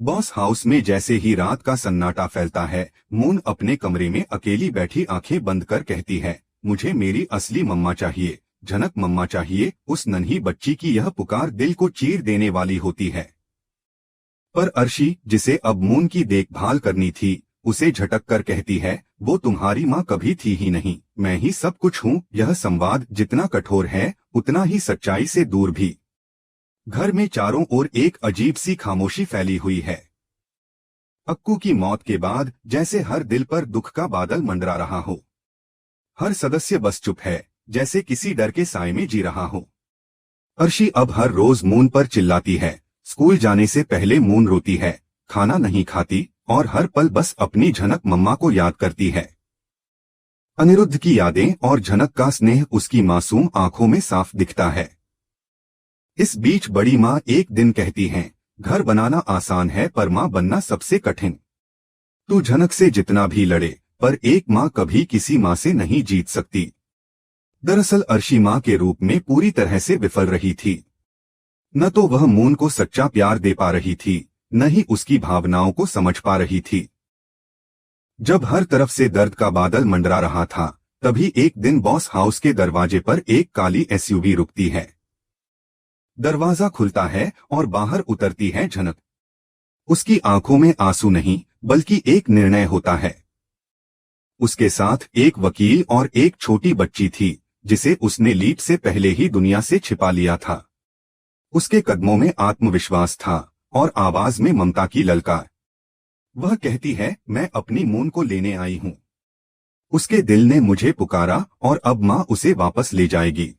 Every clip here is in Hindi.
बॉस हाउस में जैसे ही रात का सन्नाटा फैलता है, मून अपने कमरे में अकेली बैठी आंखें बंद कर कहती है, मुझे मेरी असली मम्मा चाहिए, झनक मम्मा चाहिए। उस नन्ही बच्ची की यह पुकार दिल को चीर देने वाली होती है। पर अर्शी, जिसे अब मून की देखभाल करनी थी, उसे झटक कर कहती है, वो तुम्हारी माँ कभी थी ही नहीं, मैं ही सब कुछ हूँ। यह संवाद जितना कठोर है, उतना ही सच्चाई से दूर भी। घर में चारों ओर एक अजीब सी खामोशी फैली हुई है। अक्कू की मौत के बाद जैसे हर दिल पर दुख का बादल मंडरा रहा हो। हर सदस्य बस चुप है, जैसे किसी डर के साए में जी रहा हो। अर्शी अब हर रोज मून पर चिल्लाती है। स्कूल जाने से पहले मून रोती है, खाना नहीं खाती और हर पल बस अपनी झनक मम्मा को याद करती है। अनिरुद्ध की यादें और झनक का स्नेह उसकी मासूम आंखों में साफ दिखता है। इस बीच बड़ी माँ एक दिन कहती हैं, घर बनाना आसान है पर माँ बनना सबसे कठिन। तू झनक से जितना भी लड़े, पर एक माँ कभी किसी माँ से नहीं जीत सकती। दरअसल अर्शी माँ के रूप में पूरी तरह से विफल रही थी। न तो वह मून को सच्चा प्यार दे पा रही थी, न ही उसकी भावनाओं को समझ पा रही थी। जब हर तरफ से दर्द का बादल मंडरा रहा था, तभी एक दिन बॉस हाउस के दरवाजे पर एक काली एसयूवी रुकती है। दरवाजा खुलता है और बाहर उतरती है झनक। उसकी आंखों में आंसू नहीं, बल्कि एक निर्णय होता है। उसके साथ एक वकील और एक छोटी बच्ची थी, जिसे उसने लीप से पहले ही दुनिया से छिपा लिया था। उसके कदमों में आत्मविश्वास था और आवाज में ममता की ललकार। वह कहती है, मैं अपनी मून को लेने आई हूँ। उसके दिल ने मुझे पुकारा और अब माँ उसे वापस ले जाएगी।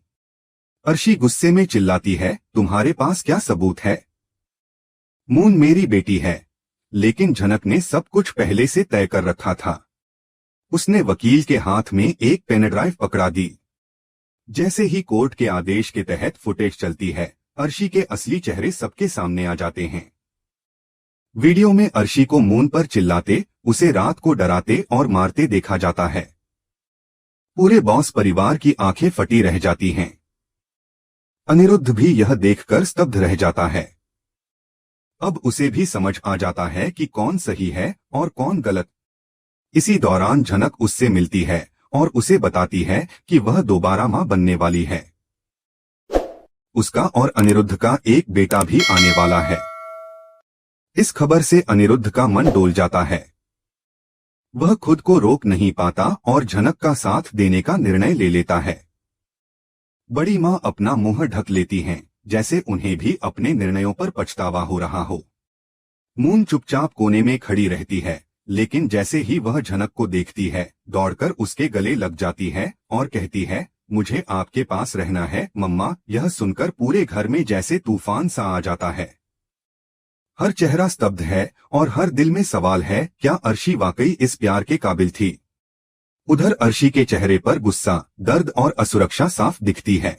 अर्शी गुस्से में चिल्लाती है, तुम्हारे पास क्या सबूत है? मून मेरी बेटी है। लेकिन झनक ने सब कुछ पहले से तय कर रखा था। उसने वकील के हाथ में एक पेन ड्राइव पकड़ा दी। जैसे ही कोर्ट के आदेश के तहत फुटेज चलती है, अर्शी के असली चेहरे सबके सामने आ जाते हैं। वीडियो में अर्शी को मून पर चिल्लाते, उसे रात को डराते और मारते देखा जाता है। पूरे बॉस परिवार की आंखें फटी रह जाती हैं। अनिरुद्ध भी यह देखकर स्तब्ध रह जाता है। अब उसे भी समझ आ जाता है कि कौन सही है और कौन गलत। इसी दौरान झनक उससे मिलती है और उसे बताती है कि वह दोबारा मां बनने वाली है। उसका और अनिरुद्ध का एक बेटा भी आने वाला है। इस खबर से अनिरुद्ध का मन डोल जाता है। वह खुद को रोक नहीं पाता और झनक का साथ देने का निर्णय ले लेता है। बड़ी माँ अपना मुंह ढक लेती हैं, जैसे उन्हें भी अपने निर्णयों पर पछतावा हो रहा हो। मून चुपचाप कोने में खड़ी रहती है, लेकिन जैसे ही वह झनक को देखती है, दौड़कर उसके गले लग जाती है और कहती है, मुझे आपके पास रहना है मम्मा। यह सुनकर पूरे घर में जैसे तूफान सा आ जाता है। हर चेहरा स्तब्ध है और हर दिल में सवाल है, क्या अर्शी वाकई इस प्यार के काबिल थी? उधर अर्शी के चेहरे पर गुस्सा, दर्द और असुरक्षा साफ दिखती है।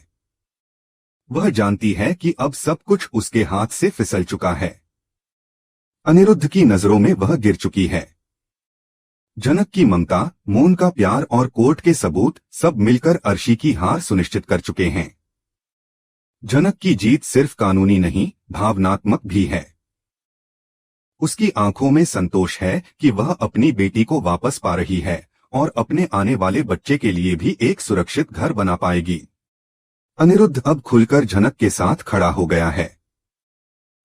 वह जानती है कि अब सब कुछ उसके हाथ से फिसल चुका है। अनिरुद्ध की नजरों में वह गिर चुकी है। झनक की ममता, मून का प्यार और कोर्ट के सबूत सब मिलकर अर्शी की हार सुनिश्चित कर चुके हैं। झनक की जीत सिर्फ कानूनी नहीं, भावनात्मक भी है। उसकी आंखों में संतोष है कि वह अपनी बेटी को वापस पा रही है और अपने आने वाले बच्चे के लिए भी एक सुरक्षित घर बना पाएगी। अनिरुद्ध अब खुलकर झनक के साथ खड़ा हो गया है।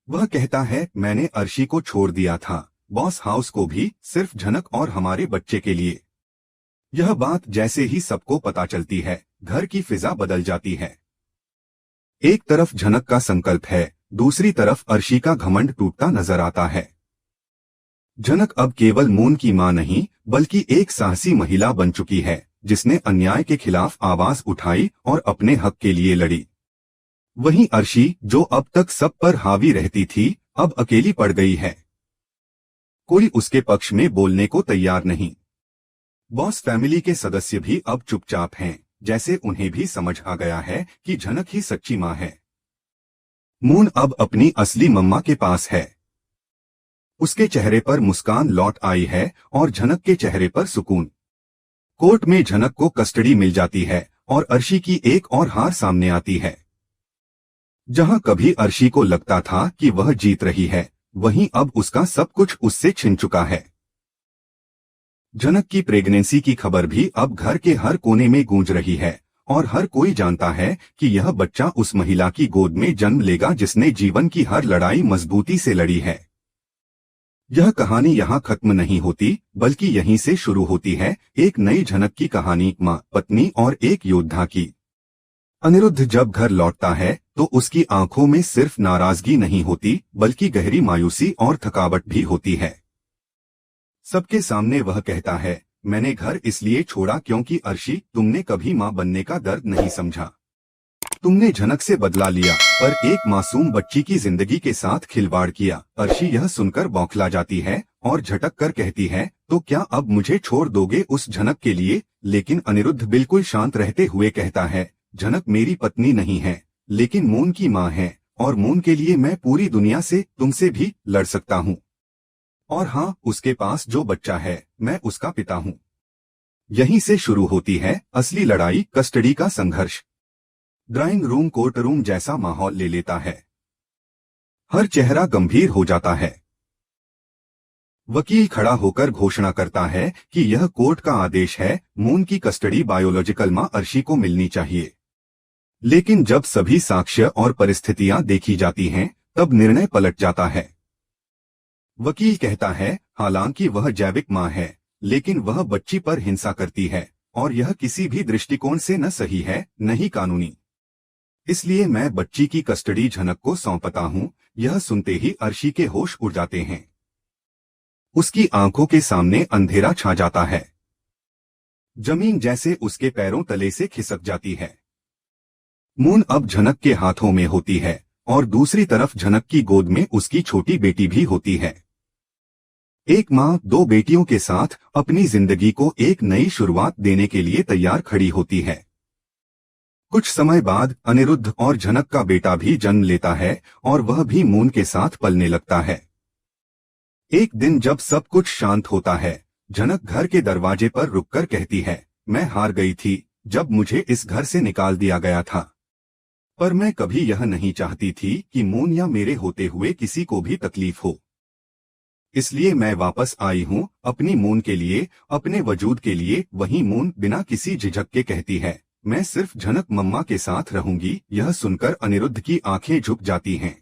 वह कहता है, मैंने अर्शी को छोड़ दिया था, बॉस हाउस को भी, सिर्फ झनक और हमारे बच्चे के लिए। यह बात जैसे ही सबको पता चलती है, घर की फिजा बदल जाती है। एक तरफ झनक का संकल्प है, दूसरी तरफ अर्शी का घमंड टूटता नजर आता है। झनक अब केवल मून की मां नहीं, बल्कि एक साहसी महिला बन चुकी है, जिसने अन्याय के खिलाफ आवाज उठाई और अपने हक के लिए लड़ी। वहीं अर्शी, जो अब तक सब पर हावी रहती थी, अब अकेली पड़ गई है। कोई उसके पक्ष में बोलने को तैयार नहीं। बॉस फैमिली के सदस्य भी अब चुपचाप हैं, जैसे उन्हें भी समझ आ गया है कि झनक ही सच्ची मां है। मून अब अपनी असली मम्मा के पास है। उसके चेहरे पर मुस्कान लौट आई है और झनक के चेहरे पर सुकून। कोर्ट में झनक को कस्टडी मिल जाती है और अर्शी की एक और हार सामने आती है। जहां कभी अर्शी को लगता था कि वह जीत रही है, वहीं अब उसका सब कुछ उससे छिन चुका है। जनक की प्रेगनेंसी की खबर भी अब घर के हर कोने में गूंज रही है और हर कोई जानता है कि यह बच्चा उस महिला की गोद में जन्म लेगा जिसने जीवन की हर लड़ाई मजबूती से लड़ी है। यह कहानी यहाँ खत्म नहीं होती, बल्कि यहीं से शुरू होती है एक नई झनक की कहानी, माँ, पत्नी और एक योद्धा की। अनिरुद्ध जब घर लौटता है तो उसकी आंखों में सिर्फ नाराजगी नहीं होती, बल्कि गहरी मायूसी और थकावट भी होती है। सबके सामने वह कहता है, मैंने घर इसलिए छोड़ा क्योंकि अर्शी, तुमने कभी माँ बनने का दर्द नहीं समझा। तुमने झनक से बदला लिया, पर एक मासूम बच्ची की जिंदगी के साथ खिलवाड़ किया। अर्शी यह सुनकर बौखला जाती है और झटक कर कहती है, तो क्या अब मुझे छोड़ दोगे उस झनक के लिए? लेकिन अनिरुद्ध बिल्कुल शांत रहते हुए कहता है, झनक मेरी पत्नी नहीं है, लेकिन मून की माँ है, और मून के लिए मैं पूरी दुनिया से, तुमसे भी लड़ सकता हूँ। और हाँ, उसके पास जो बच्चा है, मैं उसका पिता हूँ। यहीं से शुरू होती है असली लड़ाई, कस्टडी का संघर्ष। ड्राइंग रूम कोर्ट रूम जैसा माहौल ले लेता है। हर चेहरा गंभीर हो जाता है। वकील खड़ा होकर घोषणा करता है कि यह कोर्ट का आदेश है, मून की कस्टडी बायोलॉजिकल मां अर्शी को मिलनी चाहिए। लेकिन जब सभी साक्ष्य और परिस्थितियां देखी जाती हैं, तब निर्णय पलट जाता है। वकील कहता है, हालांकि वह जैविक मां है, लेकिन वह बच्ची पर हिंसा करती है, और यह किसी भी दृष्टिकोण से न सही है, न ही कानूनी। इसलिए मैं बच्ची की कस्टडी झनक को सौंपता हूं। यह सुनते ही अर्शी के होश उड़ जाते हैं। उसकी आंखों के सामने अंधेरा छा जाता है। जमीन जैसे उसके पैरों तले से खिसक जाती है। मून अब झनक के हाथों में होती है, और दूसरी तरफ झनक की गोद में उसकी छोटी बेटी भी होती है। एक मां दो बेटियों के साथ अपनी जिंदगी को एक नई शुरुआत देने के लिए तैयार खड़ी होती है। कुछ समय बाद अनिरुद्ध और झनक का बेटा भी जन्म लेता है, और वह भी मून के साथ पलने लगता है। एक दिन जब सब कुछ शांत होता है, झनक घर के दरवाजे पर रुककर कहती है, मैं हार गई थी जब मुझे इस घर से निकाल दिया गया था। पर मैं कभी यह नहीं चाहती थी कि मून या मेरे होते हुए किसी को भी तकलीफ हो। इसलिए मैं वापस आई हूँ, अपनी मून के लिए, अपने वजूद के लिए। वहीं मून बिना किसी झिझक के कहती है, मैं सिर्फ झनक मम्मा के साथ रहूंगी। यह सुनकर अनिरुद्ध की आंखें झुक जाती हैं।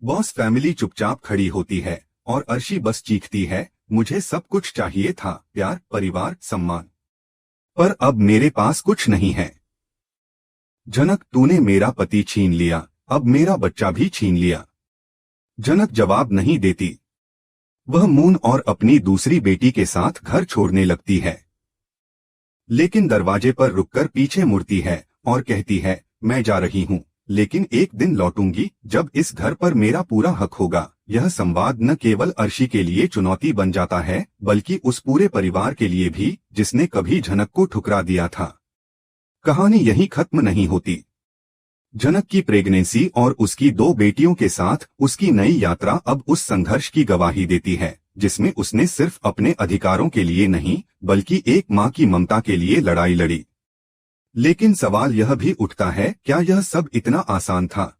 बॉस फैमिली चुपचाप खड़ी होती है, और अर्शी बस चीखती है, मुझे सब कुछ चाहिए था, प्यार, परिवार, सम्मान, पर अब मेरे पास कुछ नहीं है। झनक, तूने मेरा पति छीन लिया, अब मेरा बच्चा भी छीन लिया। झनक जवाब नहीं देती। वह मून और अपनी दूसरी बेटी के साथ घर छोड़ने लगती है, लेकिन दरवाजे पर रुककर पीछे मुड़ती है और कहती है, मैं जा रही हूँ, लेकिन एक दिन लौटूंगी जब इस घर पर मेरा पूरा हक होगा। यह संवाद न केवल अर्शी के लिए चुनौती बन जाता है, बल्कि उस पूरे परिवार के लिए भी जिसने कभी झनक को ठुकरा दिया था। कहानी यहीं खत्म नहीं होती। झनक की प्रेगनेंसी और उसकी दो बेटियों के साथ उसकी नई यात्रा अब उस संघर्ष की गवाही देती है, जिसमें उसने सिर्फ अपने अधिकारों के लिए नहीं, बल्कि एक मां की ममता के लिए लड़ाई लड़ी। लेकिन सवाल यह भी उठता है, क्या यह सब इतना आसान था?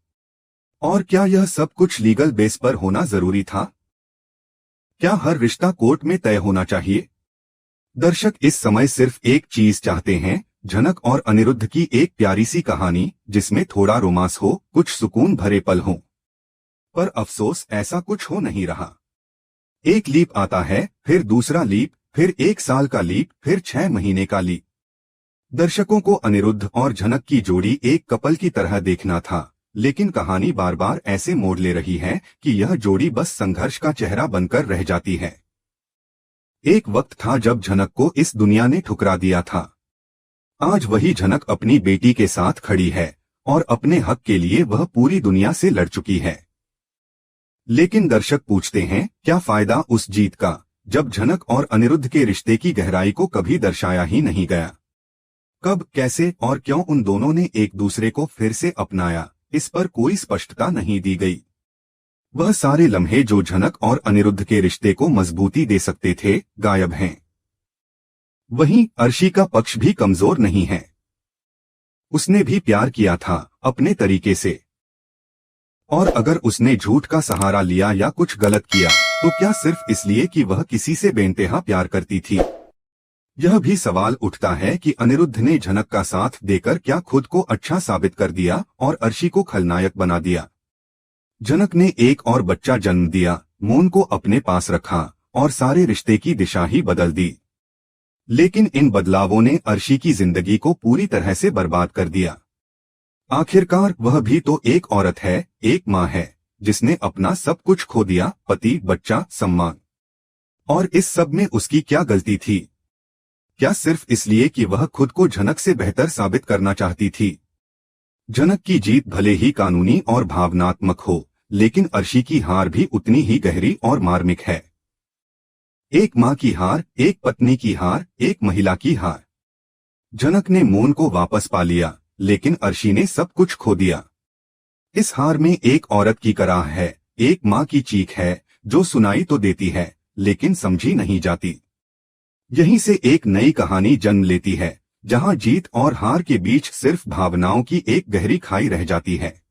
और क्या यह सब कुछ लीगल बेस पर होना जरूरी था? क्या हर रिश्ता कोर्ट में तय होना चाहिए? दर्शक इस समय सिर्फ एक चीज चाहते हैं, झनक और अनिरुद्ध की एक प्यारी सी कहानी, जिसमें थोड़ा रोमांस हो, कुछ सुकून भरे पल हों। पर अफसोस, ऐसा कुछ हो नहीं रहा। एक लीप आता है, फिर दूसरा लीप, फिर 1 साल का लीप, फिर 6 महीने का लीप। दर्शकों को अनिरुद्ध और झनक की जोड़ी एक कपल की तरह देखना था, लेकिन कहानी बार बार ऐसे मोड़ ले रही है कि यह जोड़ी बस संघर्ष का चेहरा बनकर रह जाती है। एक वक्त था जब झनक को इस दुनिया ने ठुकरा दिया था। आज वही झनक अपनी बेटी के साथ खड़ी है, और अपने हक के लिए वह पूरी दुनिया से लड़ चुकी है। लेकिन दर्शक पूछते हैं, क्या फायदा उस जीत का, जब झनक और अनिरुद्ध के रिश्ते की गहराई को कभी दर्शाया ही नहीं गया? कब, कैसे और क्यों उन दोनों ने एक दूसरे को फिर से अपनाया, इस पर कोई स्पष्टता नहीं दी गई। वह सारे लम्हे जो झनक और अनिरुद्ध के रिश्ते को मजबूती दे सकते थे, गायब हैं। वहीं अर्शी का पक्ष भी कमजोर नहीं है। उसने भी प्यार किया था, अपने तरीके से। और अगर उसने झूठ का सहारा लिया या कुछ गलत किया तो क्या सिर्फ इसलिए कि वह किसी से बेइंतहा प्यार करती थी? यह भी सवाल उठता है कि अनिरुद्ध ने झनक का साथ देकर क्या खुद को अच्छा साबित कर दिया और अर्शी को खलनायक बना दिया? झनक ने एक और बच्चा जन्म दिया, मून को अपने पास रखा और सारे रिश्ते की दिशा ही बदल दी। लेकिन इन बदलावों ने अर्शी की जिंदगी को पूरी तरह से बर्बाद कर दिया। आखिरकार वह भी तो एक औरत है, एक माँ है, जिसने अपना सब कुछ खो दिया, पति, बच्चा, सम्मान। और इस सब में उसकी क्या गलती थी? क्या सिर्फ इसलिए कि वह खुद को झनक से बेहतर साबित करना चाहती थी? झनक की जीत भले ही कानूनी और भावनात्मक हो, लेकिन अर्शी की हार भी उतनी ही गहरी और मार्मिक है। एक माँ की हार, एक पत्नी की हार, एक महिला की हार। झनक ने मून को वापस पा लिया, लेकिन अर्शी ने सब कुछ खो दिया। इस हार में एक औरत की कराह है, एक माँ की चीख है, जो सुनाई तो देती है, लेकिन समझी नहीं जाती। यहीं से एक नई कहानी जन्म लेती है, जहां जीत और हार के बीच सिर्फ भावनाओं की एक गहरी खाई रह जाती है।